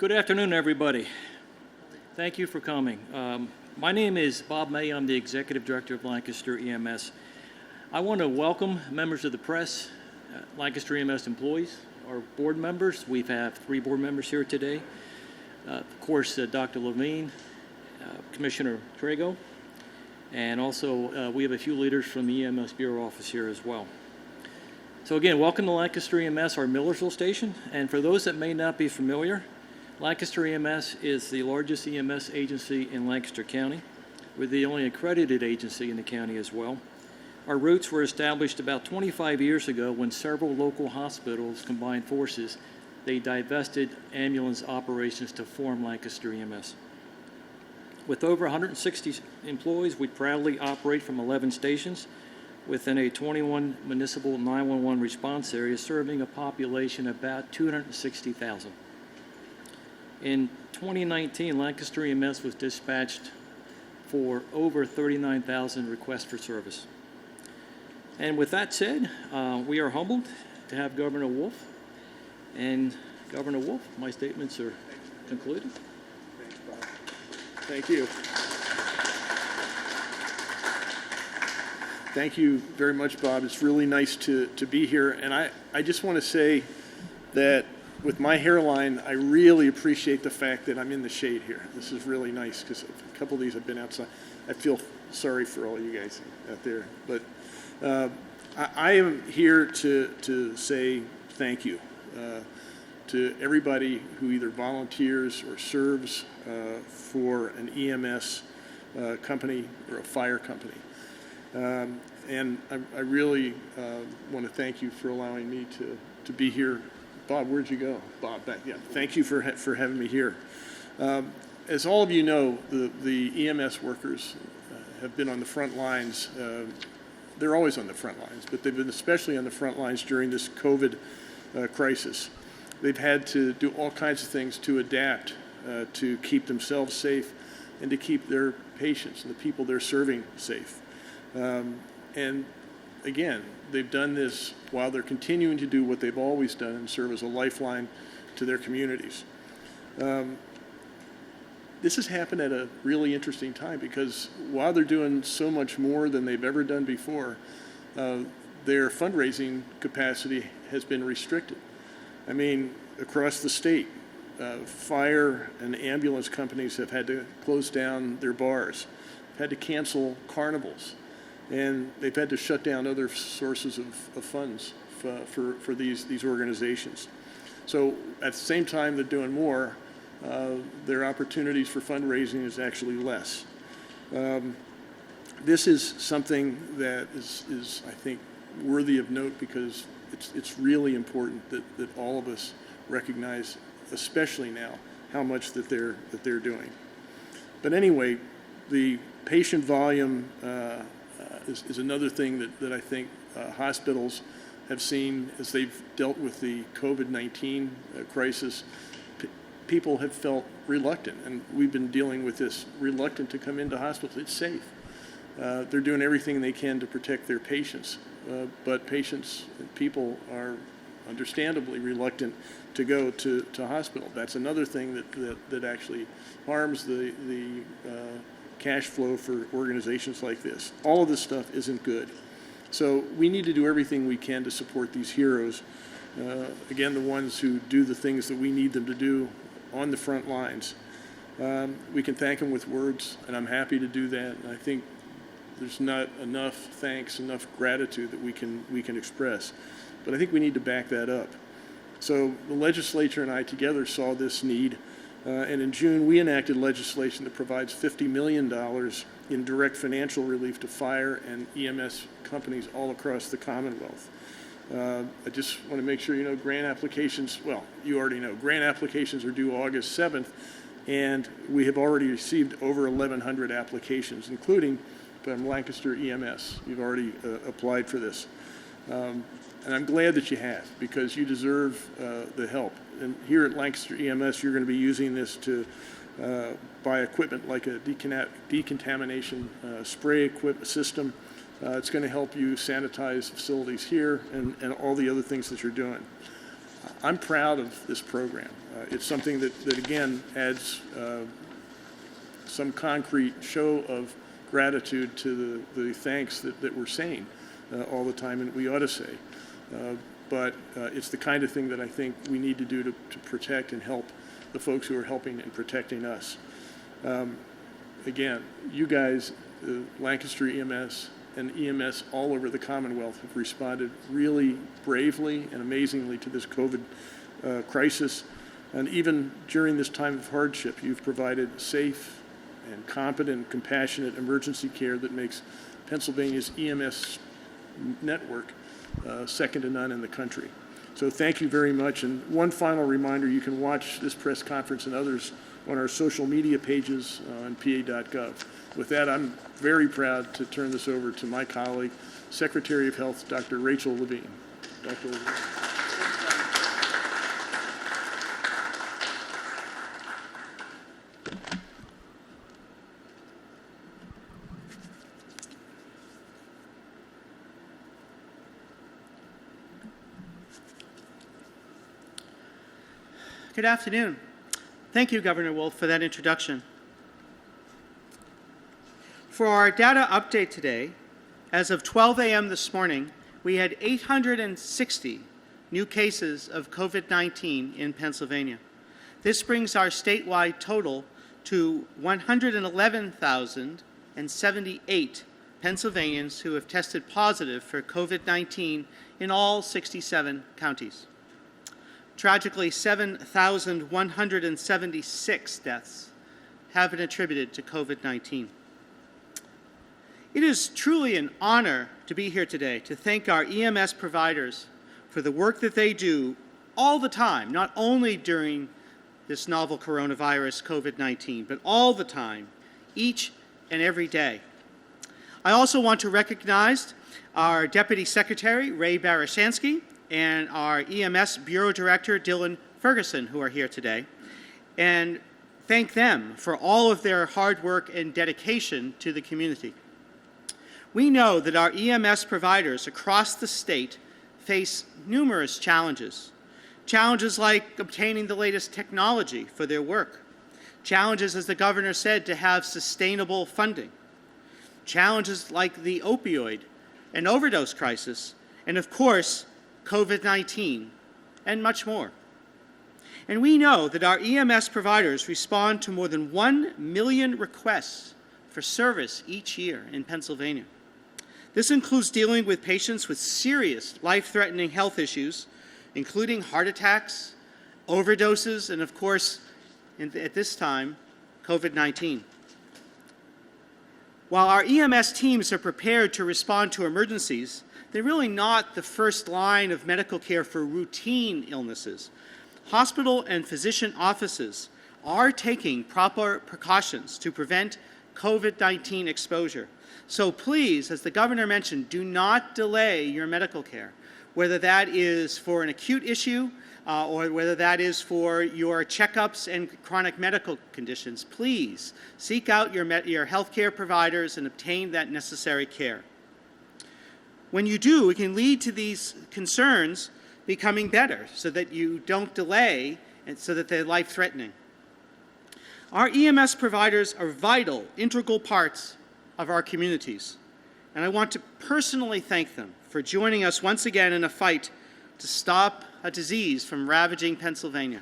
Good afternoon, everybody. Thank you for coming. My name is Bob May. I'm the Executive Director of Lancaster EMS. I want to welcome members of the press, Lancaster EMS employees, our board members. We have 3 board members here today. Of course, Dr. Levine, Commissioner Trago, and also we have a few leaders from the EMS Bureau office here as well. So again, welcome to Lancaster EMS, our Millersville station. And for those that may not be familiar, Lancaster EMS is the largest EMS agency in Lancaster County. We're the only accredited agency in the county as well. Our roots were established about 25 years ago when several local hospitals combined forces. They divested ambulance operations to form Lancaster EMS. With over 160 employees, we proudly operate from 11 stations within a 21 municipal 911 response area, serving a population of about 260,000. In 2019, Lancaster EMS was dispatched for over 39,000 requests for service. And with that said, we are humbled to have Governor Wolf. And Governor Wolf, my statements are concluded. Thanks, Bob. Thank you. Thank you very much, Bob. It's really nice to be here. And I just want to say that with my hairline, I really appreciate the fact that I'm in the shade here. This is really nice because a couple of these have been outside. I feel sorry for all you guys out there. But I am here to say thank you to everybody who either volunteers or serves for an EMS company or a fire company. And I really want to thank you for allowing me to be here. Bob, where'd you go? Bob, back. Yeah. Thank you for having me here. As all of you know, the EMS workers have been on the front lines. They're always on the front lines, but they've been especially on the front lines during this COVID crisis. They've had to do all kinds of things to adapt to keep themselves safe and to keep their patients and the people they're serving safe. And again, they've done this while they're continuing to do what they've always done and serve as a lifeline to their communities. This has happened at a really interesting time because while they're doing so much more than they've ever done before, their fundraising capacity has been restricted. I mean, across the state, fire and ambulance companies have had to close down their bars, had to cancel carnivals, and they've had to shut down other sources of funds for these organizations. So at the same time they're doing more, their opportunities for fundraising is actually less. This is something that is I think, worthy of note because it's really important that all of us recognize, especially now, how much that they're doing. But anyway, the patient volume is another thing that I think hospitals have seen as they've dealt with the COVID-19 crisis. People have felt reluctant, and we've been dealing with this, reluctant to come into hospitals. It's safe. They're doing everything they can to protect their patients, but patients and people are understandably reluctant to go to hospital. That's another thing that actually harms the cash flow for organizations like this. All of this stuff isn't good. So we need to do everything we can to support these heroes. Again, the ones who do the things that we need them to do on the front lines. We can thank them with words, and I'm happy to do that. And I think there's not enough thanks, enough gratitude that we can express. But I think we need to back that up. So the legislature and I together saw this need. And in June, we enacted legislation that provides $50 million in direct financial relief to fire and EMS companies all across the Commonwealth. I just want to make sure you know grant applications, well, you already know, grant applications are due August 7th, and we have already received over 1,100 applications, including from Lancaster EMS. You've already applied for this. And I'm glad that you have, because you deserve the help. And here at Lancaster EMS, you're going to be using this to buy equipment like a decontamination spray system. It's going to help you sanitize facilities here and all the other things that you're doing. I'm proud of this program. It's something that again, adds some concrete show of gratitude to the thanks that we're saying all the time, and we ought to say. But it's the kind of thing that I think we need to do to protect and help the folks who are helping and protecting us. Again, you guys, Lancaster EMS and EMS all over the Commonwealth have responded really bravely and amazingly to this COVID crisis. And even during this time of hardship, you've provided safe and competent and compassionate emergency care that makes Pennsylvania's EMS network second to none in the country. So thank you very much. And one final reminder, you can watch this press conference and others on our social media pages on pa.gov. With that, I'm very proud to turn this over to my colleague, Secretary of Health, Dr. Rachel Levine. Dr. Levine. Good afternoon. Thank you, Governor Wolf, for that introduction. For our data update today, as of 12 a.m. this morning, we had 860 new cases of COVID-19 in Pennsylvania. This brings our statewide total to 111,078 Pennsylvanians who have tested positive for COVID-19 in all 67 counties. Tragically, 7,176 deaths have been attributed to COVID-19. It is truly an honor to be here today to thank our EMS providers for the work that they do all the time, not only during this novel coronavirus, COVID-19, but all the time, each and every day. I also want to recognize our Deputy Secretary, Ray Barashansky, and our EMS Bureau Director, Dylan Ferguson, who are here today, and thank them for all of their hard work and dedication to the community. We know that our EMS providers across the state face numerous challenges. Challenges like obtaining the latest technology for their work. Challenges, as the governor said, to have sustainable funding. Challenges like the opioid and overdose crisis, and of course, COVID-19, and much more. And we know that our EMS providers respond to more than 1 million requests for service each year in Pennsylvania. This includes dealing with patients with serious life-threatening health issues, including heart attacks, overdoses, and of course, at this time, COVID-19. While our EMS teams are prepared to respond to emergencies, they're really not the first line of medical care for routine illnesses. Hospital and physician offices are taking proper precautions to prevent COVID-19 exposure. So please, as the governor mentioned, do not delay your medical care, whether that is for an acute issue or whether that is for your checkups and chronic medical conditions. Please seek out your healthcare providers and obtain that necessary care. When you do, it can lead to these concerns becoming better so that you don't delay and so that they're life-threatening. Our EMS providers are vital, integral parts of our communities, and I want to personally thank them for joining us once again in a fight to stop a disease from ravaging Pennsylvania.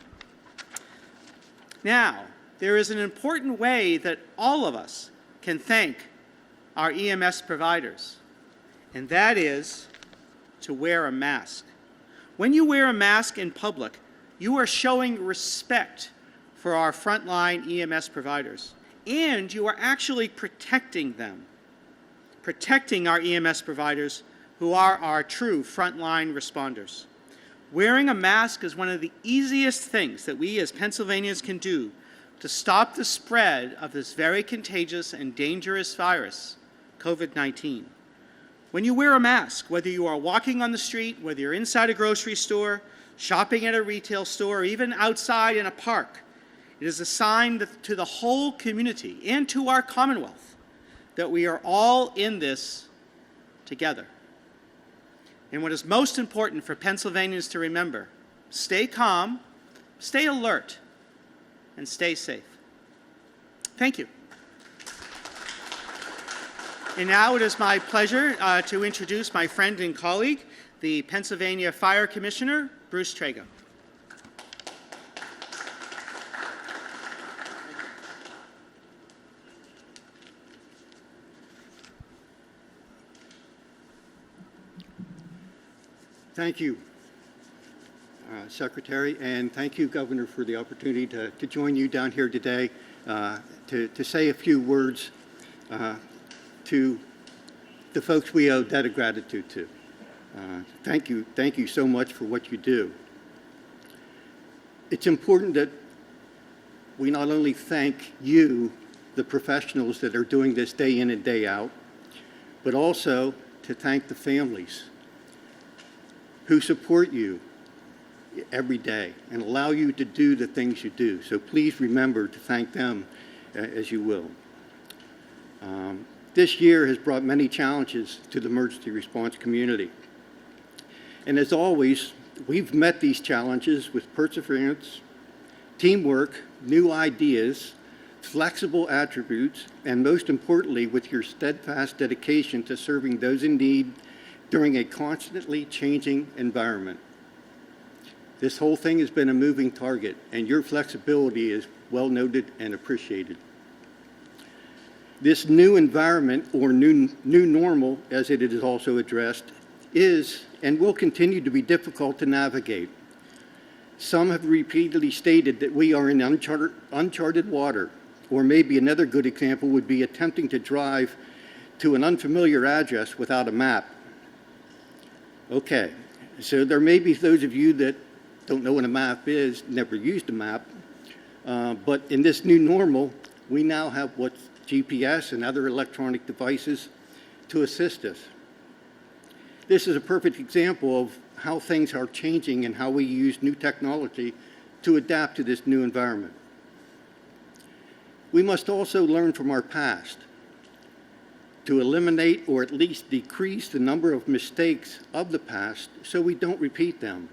Now, there is an important way that all of us can thank our EMS providers, and that is to wear a mask. When you wear a mask in public, you are showing respect for our frontline EMS providers, and you are actually protecting them, protecting our EMS providers who are our true frontline responders. Wearing a mask is one of the easiest things that we as Pennsylvanians can do to stop the spread of this very contagious and dangerous virus, COVID-19. When you wear a mask, whether you are walking on the street, whether you're inside a grocery store, shopping at a retail store, or even outside in a park, it is a sign to the whole community and to our Commonwealth that we are all in this together. And what is most important for Pennsylvanians to remember stay calm, stay alert, and stay safe. Thank you. And now it is my pleasure to introduce my friend and colleague, the Pennsylvania Fire Commissioner, Bruce Trago. Thank you, Secretary, and thank you, Governor, for the opportunity to join you down here today to say a few words to the folks we owe a debt of gratitude to. Thank you so much for what you do. It's important that we not only thank you, the professionals that are doing this day in and day out, but also to thank the families who support you every day and allow you to do the things you do. So please remember to thank them as you will. This year has brought many challenges to the emergency response community. And as always, we've met these challenges with perseverance, teamwork, new ideas, flexible attributes, and most importantly, with your steadfast dedication to serving those in need during a constantly changing environment. This whole thing has been a moving target, and your flexibility is well noted and appreciated. This new environment, or new normal, as it is also addressed, is and will continue to be difficult to navigate. Some have repeatedly stated that we are in uncharted water, or maybe another good example would be attempting to drive to an unfamiliar address without a map. Okay, so there may be those of you that don't know what a map is, never used a map, but in this new normal, we now have what's GPS and other electronic devices to assist us. This is a perfect example of how things are changing and how we use new technology to adapt to this new environment. We must also learn from our past to eliminate or at least decrease the number of mistakes of the past so we don't repeat them.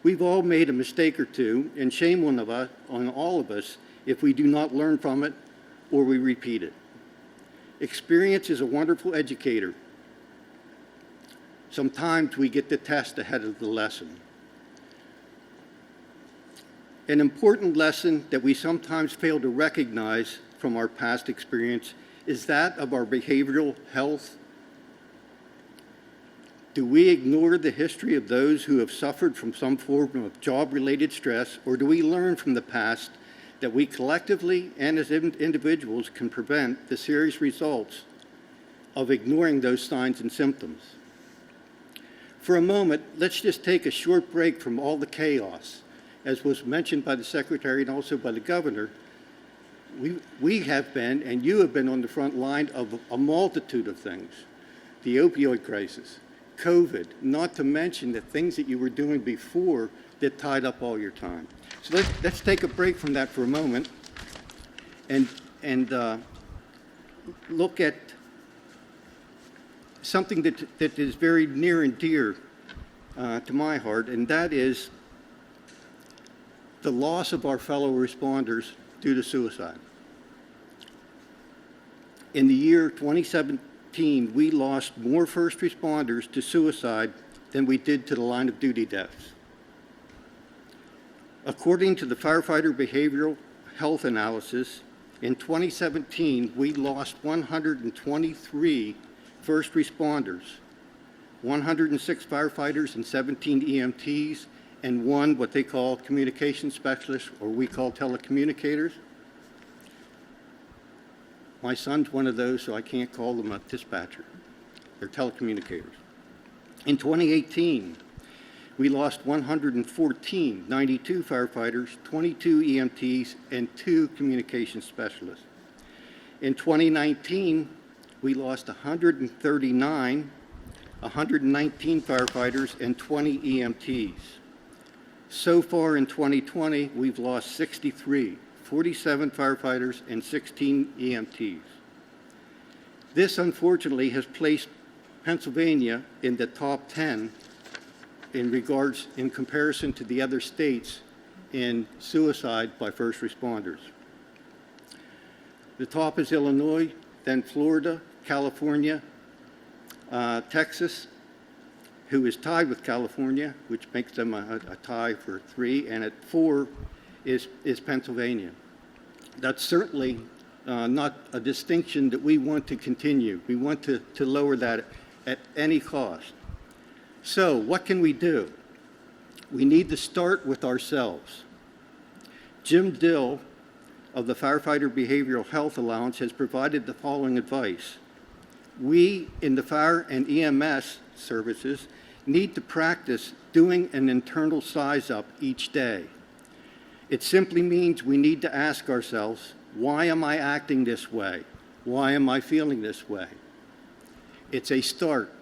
We've all made a mistake or two, and shame on all of us if we do not learn from it or we repeat it. Experience is a wonderful educator. Sometimes we get the test ahead of the lesson. An important lesson that we sometimes fail to recognize from our past experience is that of our behavioral health. Do we ignore the history of those who have suffered from some form of job-related stress, or do we learn from the past that we collectively and as individuals can prevent the serious results of ignoring those signs and symptoms? For a moment, let's just take a short break from all the chaos. As was mentioned by the Secretary and also by the Governor, we have been, and you have been on the front line of a multitude of things. The opioid crisis, COVID, not to mention the things that you were doing before that tied up all your time. So let's take a break from that for a moment and look at something that is very near and dear to my heart, and that is the loss of our fellow responders due to suicide. In the year 2017, we lost more first responders to suicide than we did to the line of duty deaths. According to the Firefighter Behavioral Health Analysis, in 2017, we lost 123 first responders, 106 firefighters and 17 EMTs, and one what they call communication specialists, or we call telecommunicators. My son's one of those, so I can't call them a dispatcher. They're telecommunicators. In 2018, we lost 114, 92 firefighters, 22 EMTs, and 2 communication specialists. In 2019, we lost 139, 119 firefighters, and 20 EMTs. So far in 2020, we've lost 63, 47 firefighters, and 16 EMTs. This, unfortunately, has placed Pennsylvania in the top 10 in comparison to the other states in suicide by first responders. The top is Illinois, then Florida, California, Texas, who is tied with California, which makes them a tie for 3, and at 4 is Pennsylvania. That's certainly not a distinction that we want to continue. We want to lower that at any cost. So what can we do? We need to start with ourselves. Jim Dill of the Firefighter Behavioral Health Allowance has provided the following advice. We in the fire and EMS services need to practice doing an internal size up each day. It simply means we need to ask ourselves, why am I acting this way? Why am I feeling this way? It's a start.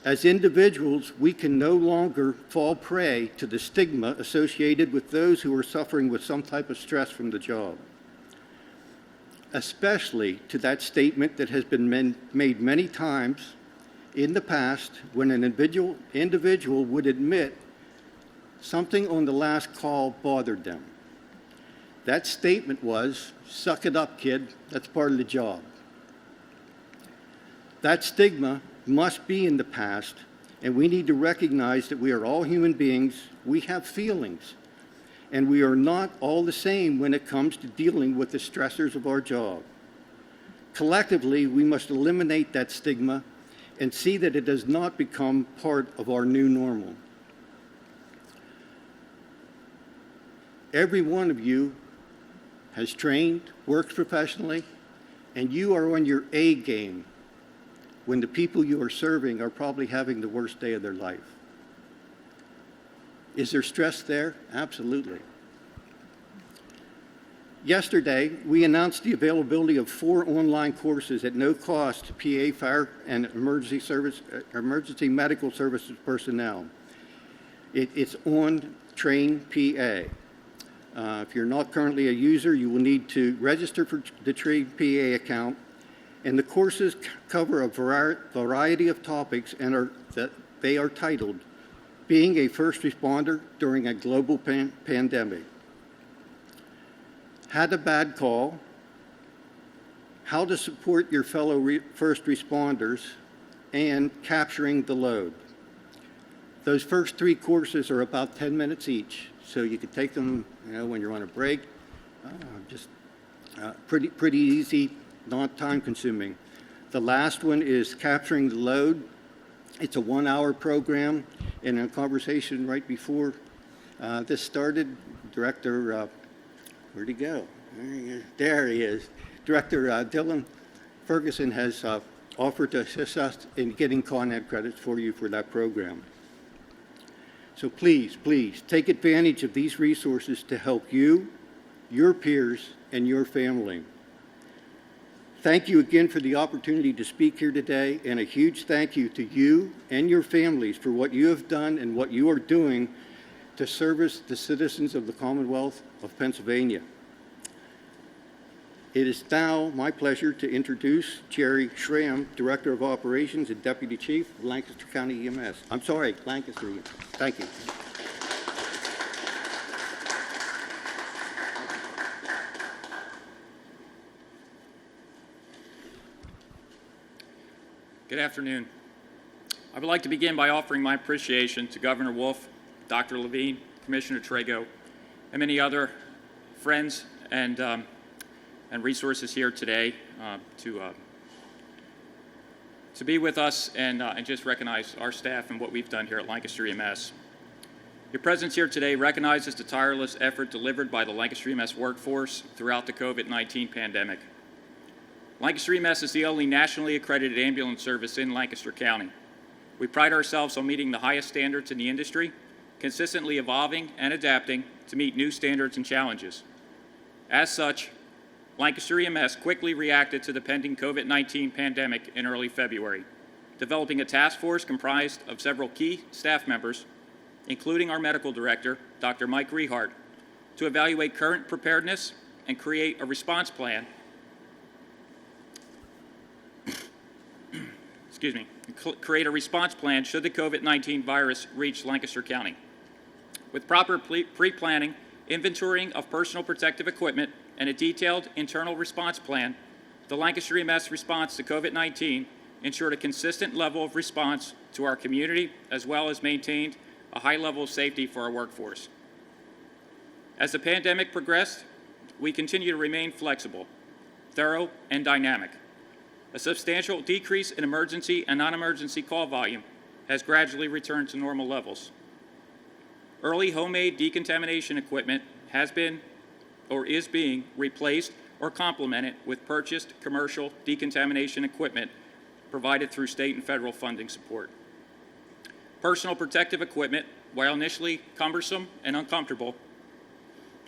As individuals, we can no longer fall prey to the stigma associated with those who are suffering with some type of stress from the job, especially to that statement that has been made many times in the past when an individual would admit something on the last call bothered them. That statement was, "Suck it up, kid, that's part of the job." That stigma must be in the past, and we need to recognize that we are all human beings, we have feelings, and we are not all the same when it comes to dealing with the stressors of our job. Collectively, we must eliminate that stigma and see that it does not become part of our new normal. Every one of you has trained, worked professionally, and you are on your A game when the people you are serving are probably having the worst day of their life. Is there stress there? Absolutely. Yesterday, we announced the availability of 4 online courses at no cost to PA, fire, and emergency medical services personnel. It's on Train PA. If you're not currently a user, you will need to register for the Train PA account, and the courses cover a variety of topics and they are titled, Being a First Responder During a Global Pandemic, Had a Bad Call, How to Support Your Fellow First Responders, and Capturing the Load. Those first 3 courses are about 10 minutes each, so you can take them when you're on a break. Pretty easy, not time consuming. The last one is Capturing the Load. It's a 1-hour program. In a conversation right before this started, Director, where'd he go? There he is. Director Dylan Ferguson has offered to assist us in getting Con Ed credits for you for that program. So please, take advantage of these resources to help you, your peers, and your family. Thank you again for the opportunity to speak here today, and a huge thank you to you and your families for what you have done and what you are doing to service the citizens of the Commonwealth of Pennsylvania. It is now my pleasure to introduce Jerry Schramm, Director of Operations and Deputy Chief of Lancaster County EMS. Lancaster EMS. Thank you. Good afternoon. I would like to begin by offering my appreciation to Governor Wolf, Dr. Levine, Commissioner Trago, and many other friends and resources here today to be with us and just recognize our staff and what we've done here at Lancaster EMS. Your presence here today recognizes the tireless effort delivered by the Lancaster EMS workforce throughout the COVID-19 pandemic. Lancaster EMS is the only nationally accredited ambulance service in Lancaster County. We pride ourselves on meeting the highest standards in the industry, consistently evolving and adapting to meet new standards and challenges. As such, Lancaster EMS quickly reacted to the pending COVID-19 pandemic in early February, developing a task force comprised of several key staff members, including our medical director, Dr. Mike Rehart, to evaluate current preparedness and create a response plan create a response plan should the COVID-19 virus reach Lancaster County. With proper pre-planning, inventorying of personal protective equipment, and a detailed internal response plan, the Lancaster EMS response to COVID-19 ensured a consistent level of response to our community, as well as maintained a high level of safety for our workforce. As the pandemic progressed, we continue to remain flexible, thorough, and dynamic. A substantial decrease in emergency and non-emergency call volume has gradually returned to normal levels. Early homemade decontamination equipment has been or is being replaced or complemented with purchased commercial decontamination equipment provided through state and federal funding support. Personal protective equipment, while initially cumbersome and uncomfortable,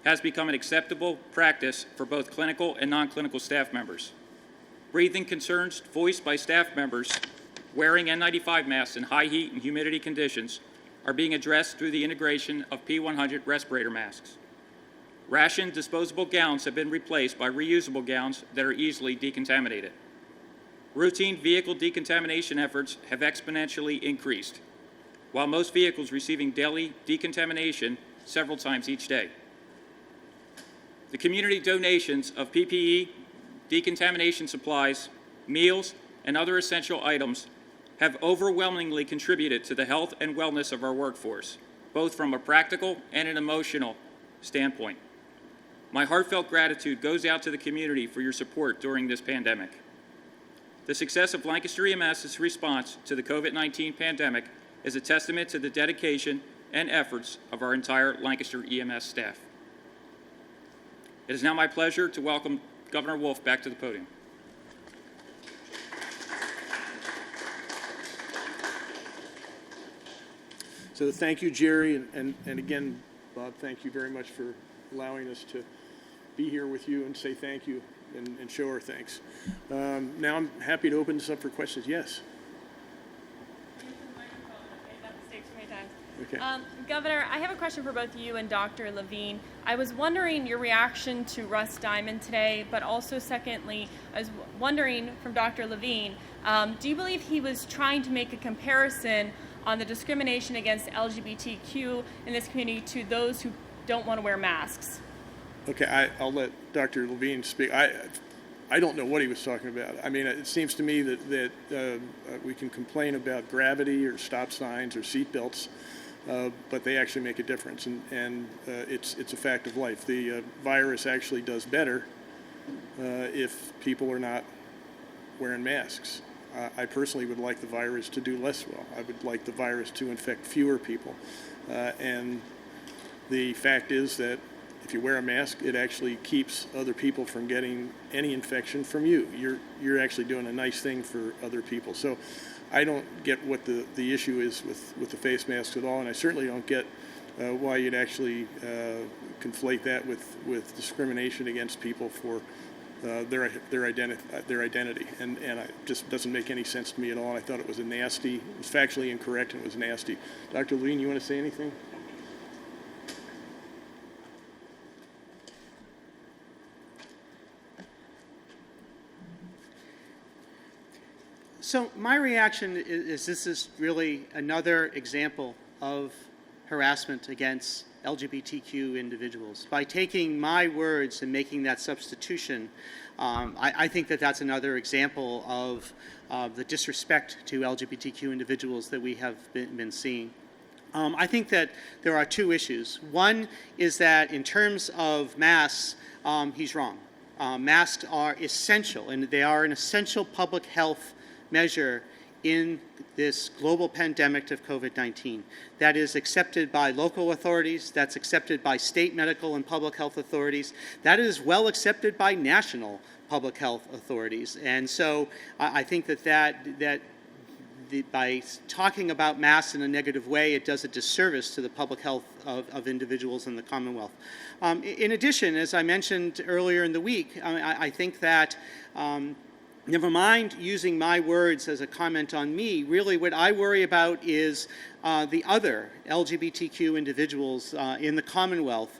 has become an acceptable practice for both clinical and non-clinical staff members. Breathing concerns voiced by staff members wearing N95 masks in high heat and humidity conditions are being addressed through the integration of P100 respirator masks. Rationed disposable gowns have been replaced by reusable gowns that are easily decontaminated. Routine vehicle decontamination efforts have exponentially increased, while most vehicles receiving daily decontamination several times each day. The community donations of PPE, decontamination supplies, meals, and other essential items have overwhelmingly contributed to the health and wellness of our workforce, both from a practical and an emotional standpoint. My heartfelt gratitude goes out to the community for your support during this pandemic. The success of Lancaster EMS's response to the COVID-19 pandemic is a testament to the dedication and efforts of our entire Lancaster EMS staff. It is now my pleasure to welcome Governor Wolf back to the podium. So thank you, Jerry, and again, Bob, thank you very much for allowing us to be here with you and say thank you and show our thanks. Now I'm happy to open this up for questions. Yes? Okay. Governor, I have a question for both you and Dr. Levine. I was wondering your reaction to Russ Diamond today, but also secondly, I was wondering from Dr. Levine, do you believe he was trying to make a comparison on the discrimination against LGBTQ in this community to those who don't want to wear masks? Okay, I'll let Dr. Levine speak. I don't know what he was talking about. I mean, it seems to me that we can complain about gravity or stop signs or seat belts, but they actually make a difference, and it's a fact of life. The virus actually does better if people are not wearing masks. I personally would like the virus to do less well. I would like the virus to infect fewer people. And the fact is that if you wear a mask, it actually keeps other people from getting any infection from you. You're actually doing a nice thing for other people. So I don't get what the issue is with the face masks at all, and I certainly don't get why you'd actually conflate that with discrimination against people for their identity, and it just doesn't make any sense to me at all. I thought it was it was factually incorrect, and it was nasty. Dr. Levine, you want to say anything? So my reaction is this is really another example of harassment against LGBTQ individuals. By taking my words and making that substitution, I think that that's another example of the disrespect to LGBTQ individuals that we have been seeing. I think that there are two issues. One is that in terms of masks, he's wrong. Masks are essential, and they are an essential public health measure in this global pandemic of COVID-19. That is accepted by local authorities, that's accepted by state medical and public health authorities, that is well accepted by national public health authorities. And so I think that by talking about masks in a negative way, it does a disservice to the public health of individuals in the Commonwealth. In addition, as I mentioned earlier in the week, I think that Never mind using my words as a comment on me. Really, what I worry about is the other LGBTQ individuals in the Commonwealth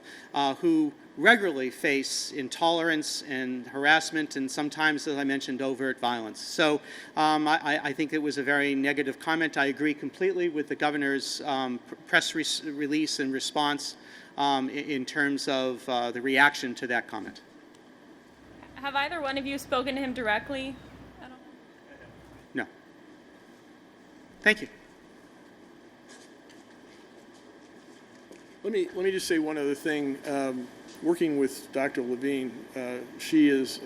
who regularly face intolerance and harassment and sometimes, as I mentioned, overt violence. So I think it was a very negative comment. I agree completely with the governor's press release and response in terms of the reaction to that comment. Have either one of you spoken to him directly at all? No. Thank you. Let me just say one other thing. Working with Dr. Levine, she is,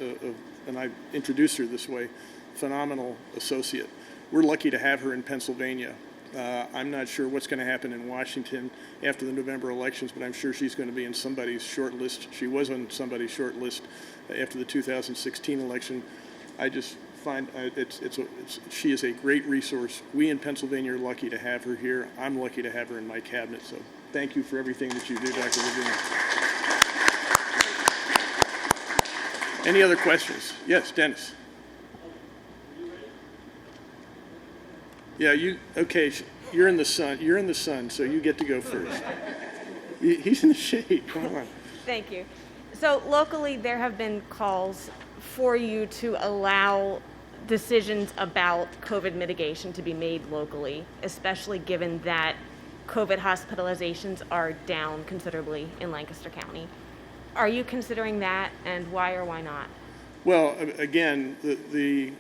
and I introduced her this way, phenomenal associate. We're lucky to have her in Pennsylvania. I'm not sure what's going to happen in Washington after the November elections, but I'm sure she's going to be in somebody's short list. She was on somebody's short list after the 2016 election. I just find she is a great resource. We in Pennsylvania are lucky to have her here. I'm lucky to have her in my cabinet. So thank you for everything that you do, Dr. Levine. Any other questions? Yes, Dennis. Yeah, okay, you're in the sun. You're in the sun, so you get to go first. He's in the shade. Come on. Thank you. So locally, there have been calls for you to allow decisions about COVID mitigation to be made locally, especially given that COVID hospitalizations are down considerably in Lancaster County. Are you considering that, and why or why not? Well, again, the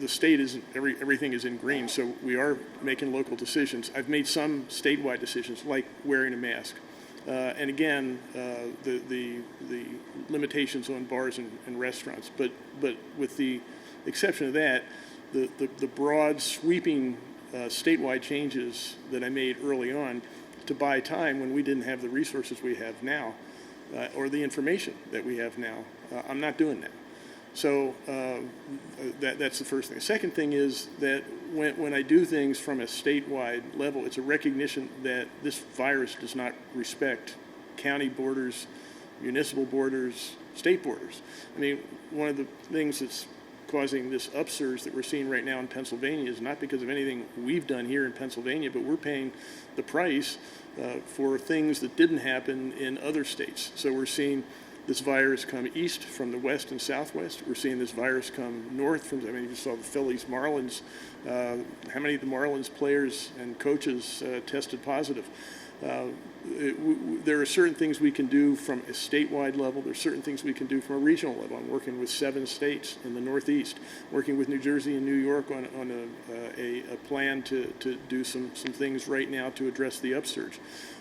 state is everything is in green, so we are making local decisions. I've made some statewide decisions, like wearing a mask, and again, the limitations on bars and restaurants. But with the exception of that, the broad sweeping statewide changes that I made early on to buy time when we didn't have the resources we have now, or the information that we have now. I'm not doing that. So that's the first thing. The second thing is that when I do things from a statewide level, it's a recognition that this virus does not respect county borders, municipal borders, state borders. I mean, one of the things that's causing this upsurge that we're seeing right now in Pennsylvania is not because of anything we've done here in Pennsylvania, but we're paying the price for things that didn't happen in other states. So we're seeing this virus come east from the west and southwest. We're seeing this virus come north from, you saw the Phillies, Marlins. How many of the Marlins players and coaches tested positive? There are certain things we can do from a statewide level. There are certain things we can do from a regional level. I'm working with 7 states in the Northeast, working with New Jersey and New York on a plan to do some things right now to address the upsurge.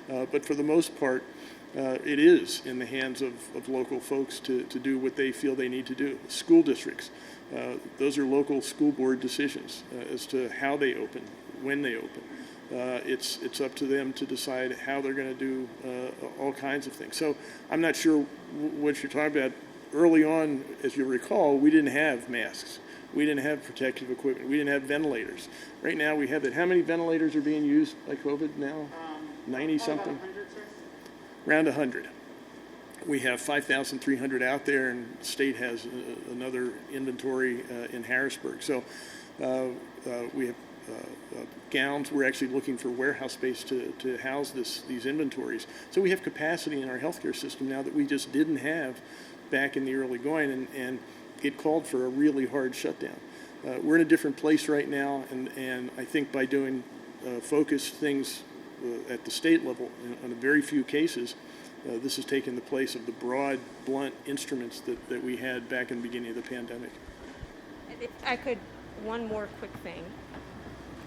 But for the most part, it is in the hands of local folks to do what they feel they need to do. School districts, those are local school board decisions as to how they open, when they open. It's up to them to decide how they're going to do all kinds of things. So I'm not sure what you're talking about. Early on, as you recall, we didn't have masks. We didn't have protective equipment. We didn't have ventilators. Right now we have that. How many ventilators are being used by COVID now? 90-something? Around 100. We have 5,300 out there, and the state has another inventory in Harrisburg. So we have gowns. We're actually looking for warehouse space to house these inventories. So we have capacity in our healthcare system now that we just didn't have back in the early going, and it called for a really hard shutdown. We're in a different place right now, and I think by doing focused things at the state level on a very few cases, this has taken the place of the broad, blunt instruments that we had back in the beginning of the pandemic. If I could, one more quick thing.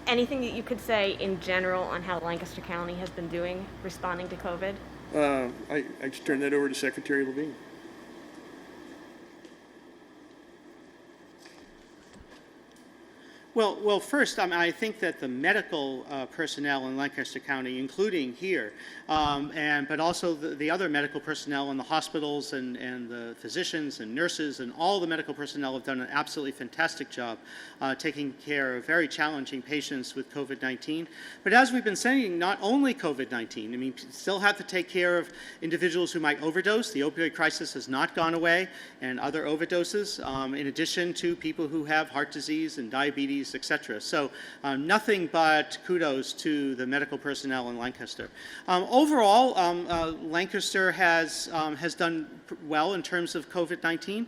Anything that you could say in general on how Lancaster County has been doing responding to COVID? I just turn that over to Secretary Levine. Well, first, I think that the medical personnel in Lancaster County, including here, but also the other medical personnel in the hospitals and the physicians and nurses and all the medical personnel have done an absolutely fantastic job taking care of very challenging patients with COVID-19. But as we've been saying, not only COVID-19, I mean, still have to take care of individuals who might overdose. The opioid crisis has not gone away, and other overdoses, in addition to people who have heart disease and diabetes, etc. So nothing but kudos to the medical personnel in Lancaster. Overall, Lancaster has done well in terms of COVID-19.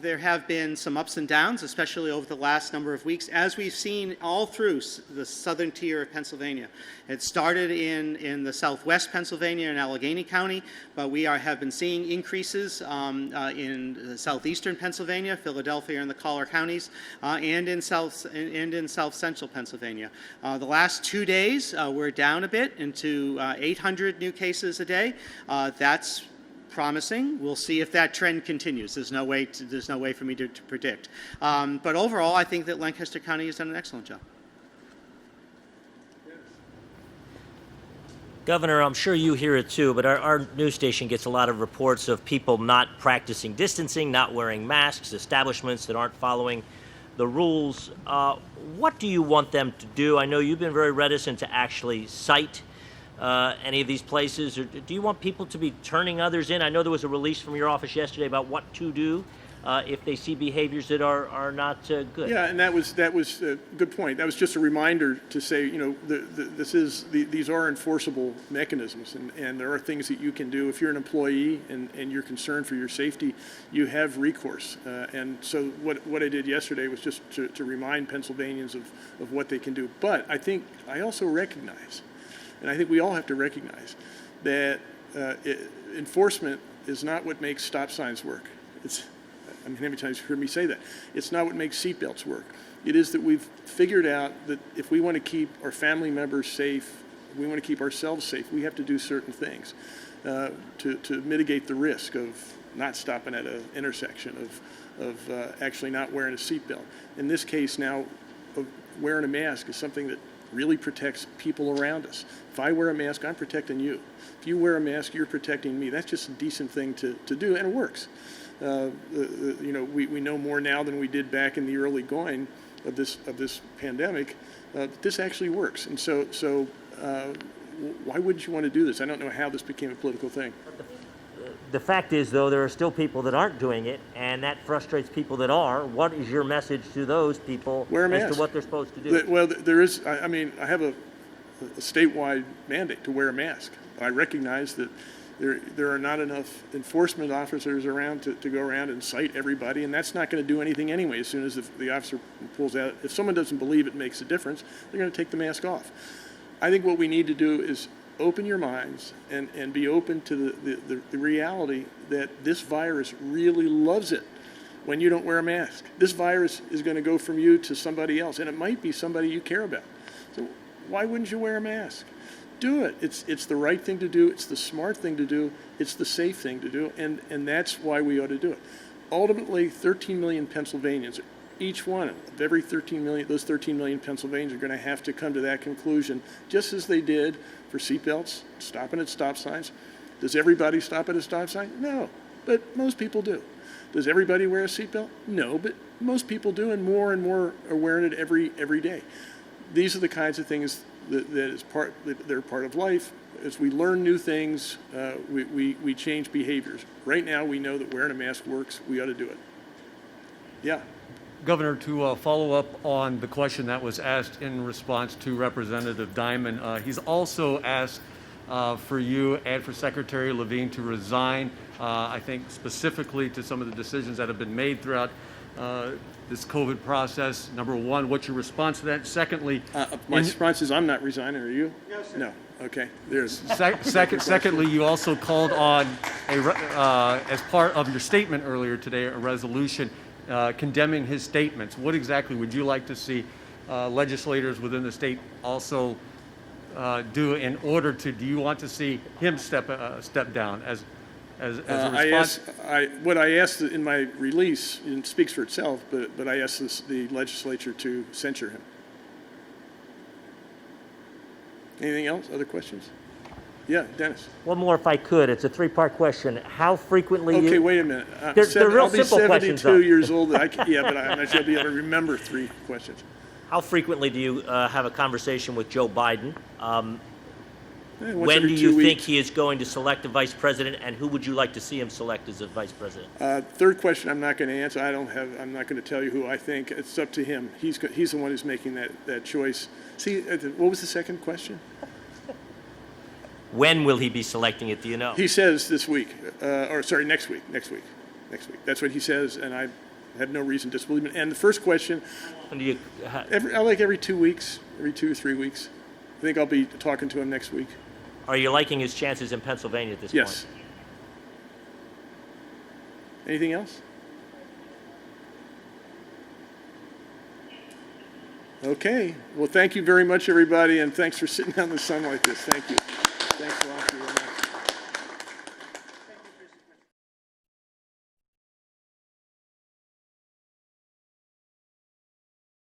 There have been some ups and downs, especially over the last number of weeks, as we've seen all through the southern tier of Pennsylvania. It started in the southwest Pennsylvania and Allegheny County, but we have been seeing increases in southeastern Pennsylvania, Philadelphia and the Collier counties, and in south central Pennsylvania. The last 2 days, we're down a bit into 800 new cases a day. That's promising. We'll see if that trend continues. There's no way for me to predict. But overall, I think that Lancaster County has done an excellent job. Governor, I'm sure you hear it too, but our news station gets a lot of reports of people not practicing distancing, not wearing masks, establishments that aren't following the rules. What do you want them to do? I know you've been very reticent to actually cite any of these places. Or do you want people to be turning others in? I know there was a release from your office yesterday about what to do if they see behaviors that are not good. Yeah, and that was a good point. That was just a reminder to say, you know, these are enforceable mechanisms, and there are things that you can do if you're an employee and you're concerned for your safety. You have recourse, and so what I did yesterday was just to remind Pennsylvanians of what they can do. But I also recognize, and I think we all have to recognize that enforcement is not what makes stop signs work. I mean, how many times you've heard me say that? It's not what makes seatbelts work. It is that we've figured out that if we want to keep our family members safe, we want to keep ourselves safe, we have to do certain things to mitigate the risk of not stopping at an intersection, of actually not wearing a seatbelt. In this case now, wearing a mask is something that really protects people around us. If I wear a mask, I'm protecting you. If you wear a mask, you're protecting me. That's just a decent thing to do, and it works. You know, we know more now than we did back in the early going of this pandemic. This actually works, and so why wouldn't you want to do this? I don't know how this became a political thing. The fact is, though, there are still people that aren't doing it, and that frustrates people that are. What is your message to those people as to what they're supposed to do? Well, there is. I mean, I have a statewide mandate to wear a mask. I recognize that there are not enough enforcement officers around to go around and cite everybody, and that's not going to do anything anyway. As soon as the officer pulls out, if someone doesn't believe it makes a difference, they're going to take the mask off. I think what we need to do is open your minds and be open to the reality that this virus really loves it when you don't wear a mask. This virus is going to go from you to somebody else, and it might be somebody you care about. So why wouldn't you wear a mask? Do it. It's the right thing to do. It's the smart thing to do. It's the safe thing to do, and that's why we ought to do it. Ultimately, 13 million Pennsylvanians, each one of every 13 million, those 13 million Pennsylvanians are going to have to come to that conclusion, just as they did for seatbelts, stopping at stop signs. Does everybody stop at a stop sign? No, but most people do. Does everybody wear a seatbelt? No, but most people do, and more are wearing it every day. These are the kinds of things they're part of life. As we learn new things, we change behaviors. Right now, we know that wearing a mask works. We ought to do it. Yeah. Governor, to follow up on the question that was asked in response to Representative Diamond, he's also asked for you and for Secretary Levine to resign, I think specifically to some of the decisions that have been made throughout this COVID process. Number one, what's your response to that? Secondly, my response is I'm not resigning. Are you? No, sir. No. Okay. There's. Secondly, you also called on as part of your statement earlier today, a resolution condemning his statements. What exactly would you like to see legislators within the state also do in order to? Do you want to see him step down as as a response? What I asked in my release, and it speaks for itself, but I asked the legislature to censure him. Anything else? Other questions? Yeah, Dennis. One more, if I could. It's a three-part question. How frequently? Okay, wait a minute. They're real I'll be simple questions, 72 though. years old. Yeah, but I'm not sure I'll be able to remember 3 questions. How frequently do you have a conversation with Joe Biden? Once When every do 2 you think weeks. he is going to select a vice president, and who would you like to see him select as a vice president? Third question, I'm not going to answer. I'm not going to tell you who I think. It's up to him. He's the one who's making that choice. See, what was the second question? When will he be selecting it? Do you know? He says this week, next week. That's what he says, and I have no reason to disbelieve him. And the first question, When do you? every 2 weeks, every 2 or 3 weeks. I think I'll be talking to him next week. Are you liking his chances in Pennsylvania at this Yes. point? Anything else? Okay. Well, thank you very much, everybody, and thanks for sitting out in the sun like this. Thank you. Thanks a lot for your remarks.